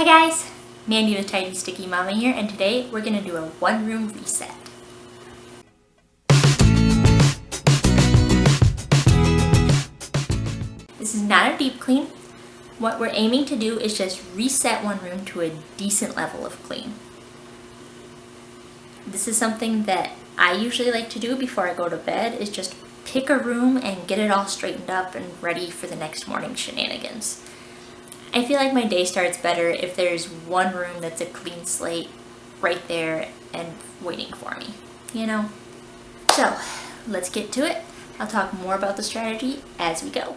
Hi guys, Mandy the Tidy Sticky Mama here, and today we're going to do a one-room reset. This is not a deep clean. What we're aiming to do is just reset one room to a decent level of clean. This is something that I usually like to do before I go to bed, is just pick a room and get it all straightened up and ready for the next morning shenanigans. I feel like my day starts better if there's one room that's a clean slate right there and waiting for me, you know? So, let's get to it. I'll talk more about the strategy as we go.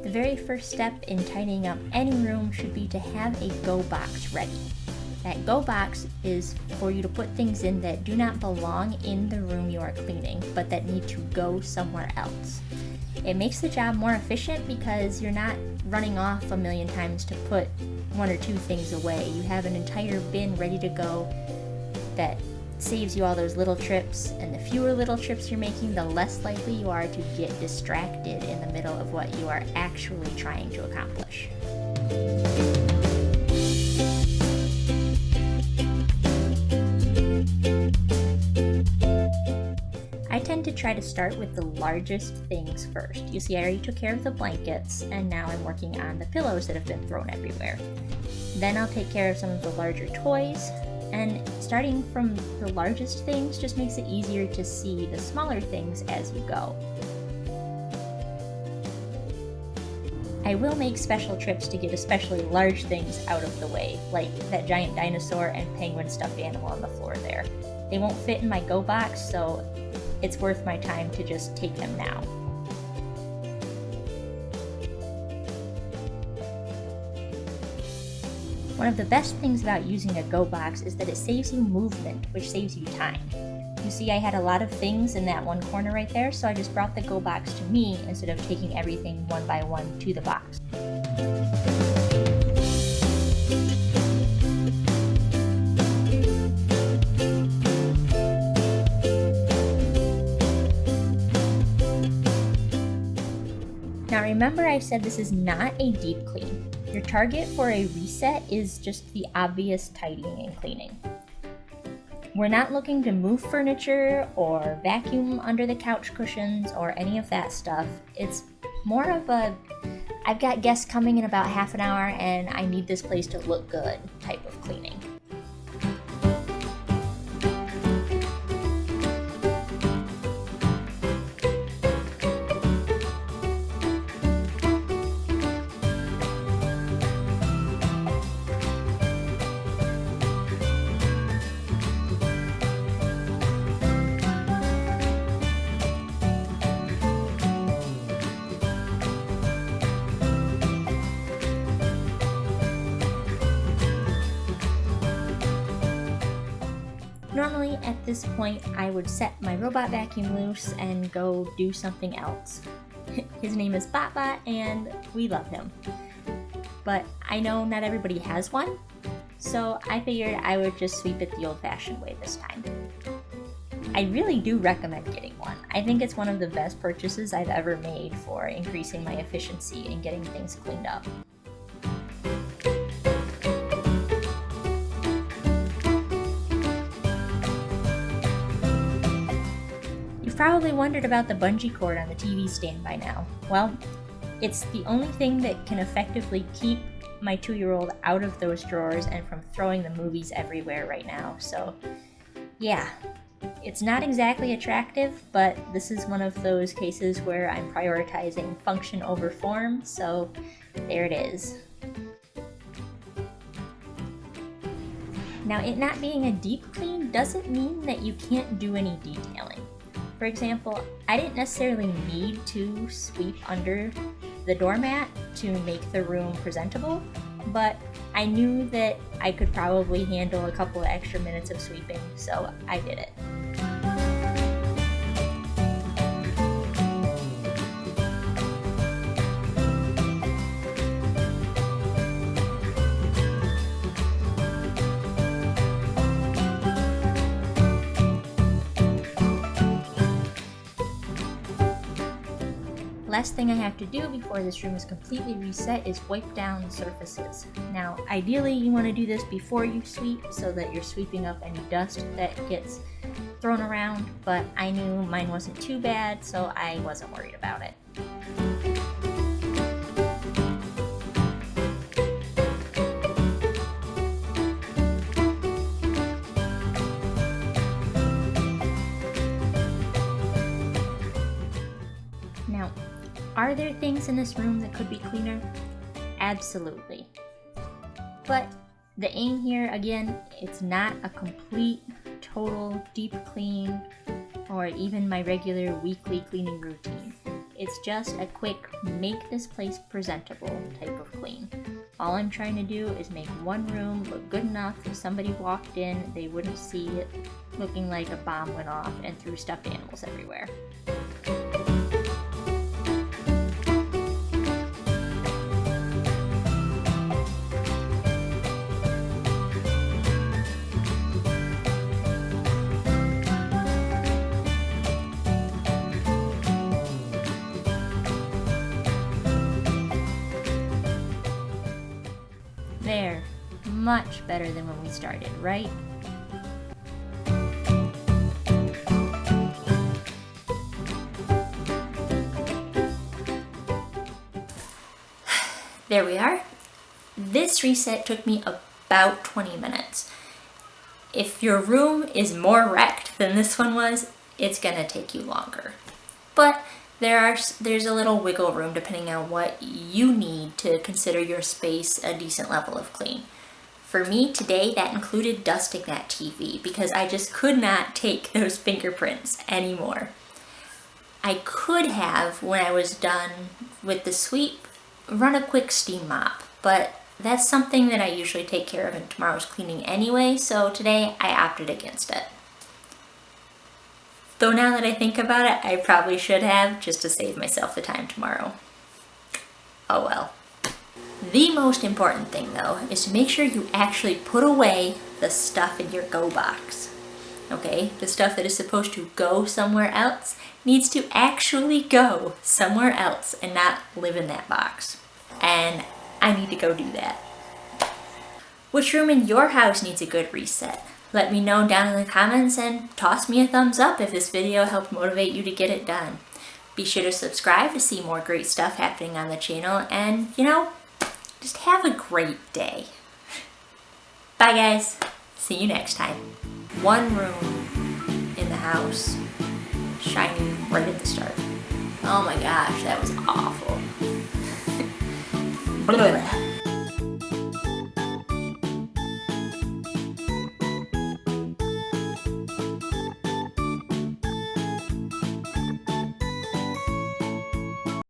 The very first step in tidying up any room should be to have a go box ready. That go box is for you to put things in that do not belong in the room you are cleaning, but that need to go somewhere else. It makes the job more efficient because you're not running off a million times to put one or two things away. You have an entire bin ready to go that saves you all those little trips, and the fewer little trips you're making, the less likely you are to get distracted in the middle of what you are actually trying to accomplish. I tend to try to start with the largest things first. You see, I already took care of the blankets, and now I'm working on the pillows that have been thrown everywhere. Then I'll take care of some of the larger toys, and starting from the largest things just makes it easier to see the smaller things as you go. I will make special trips to get especially large things out of the way, like that giant dinosaur and penguin stuffed animal on the floor there. They won't fit in my go box, so it's worth my time to just take them now. One of the best things about using a go box is that it saves you movement, which saves you time. You see, I had a lot of things in that one corner right there, so I just brought the go box to me instead of taking everything one by one to the box. Now remember, I said this is not a deep clean. Your target for a reset is just the obvious tidying and cleaning. We're not looking to move furniture or vacuum under the couch cushions or any of that stuff. It's more of a, I've got guests coming in about half an hour and I need this place to look good type of cleaning. Normally, at this point, I would set my robot vacuum loose and go do something else. His name is Baba, and we love him. But I know not everybody has one, so I figured I would just sweep it the old-fashioned way this time. I really do recommend getting one. I think it's one of the best purchases I've ever made for increasing my efficiency and getting things cleaned up. You've probably wondered about the bungee cord on the TV stand by now. Well, it's the only thing that can effectively keep my 2-year-old out of those drawers and from throwing the movies everywhere right now. So, yeah, it's not exactly attractive, but this is one of those cases where I'm prioritizing function over form, so there it is. Now, it not being a deep clean doesn't mean that you can't do any detailing. For example, I didn't necessarily need to sweep under the doormat to make the room presentable, but I knew that I could probably handle a couple of extra minutes of sweeping, so I did it. last thing I have to do before this room is completely reset is wipe down surfaces. Now, ideally you want to do this before you sweep so that you're sweeping up any dust that gets thrown around, but I knew mine wasn't too bad, so I wasn't worried about it. Now, are there things in this room that could be cleaner? Absolutely. But the aim here, again, it's not a complete, total, deep clean, or even my regular weekly cleaning routine. It's just a quick, make this place presentable type of clean. All I'm trying to do is make one room look good enough if somebody walked in, they wouldn't see it looking like a bomb went off and threw stuffed animals everywhere. There, much better than when we started, right? There we are. This reset took me about 20 minutes. If your room is more wrecked than this one was, it's gonna take you longer. But there's a little wiggle room depending on what you need to consider your space a decent level of clean. For me today, that included dusting that TV because I just could not take those fingerprints anymore. I could have, when I was done with the sweep, run a quick steam mop, but that's something that I usually take care of in tomorrow's cleaning anyway, so today I opted against it. Though now that I think about it, I probably should have, just to save myself the time tomorrow. Oh well. The most important thing though is to make sure you actually put away the stuff in your go box. Okay, the stuff that is supposed to go somewhere else needs to actually go somewhere else and not live in that box. And I need to go do that. Which room in your house needs a good reset? Let me know down in the comments and toss me a thumbs up if this video helped motivate you to get it done. Be sure to subscribe to see more great stuff happening on the channel and, just have a great day. Bye guys. See you next time. One room in the house shining right at the start. Oh my gosh, that was awful. Blah, blah, blah.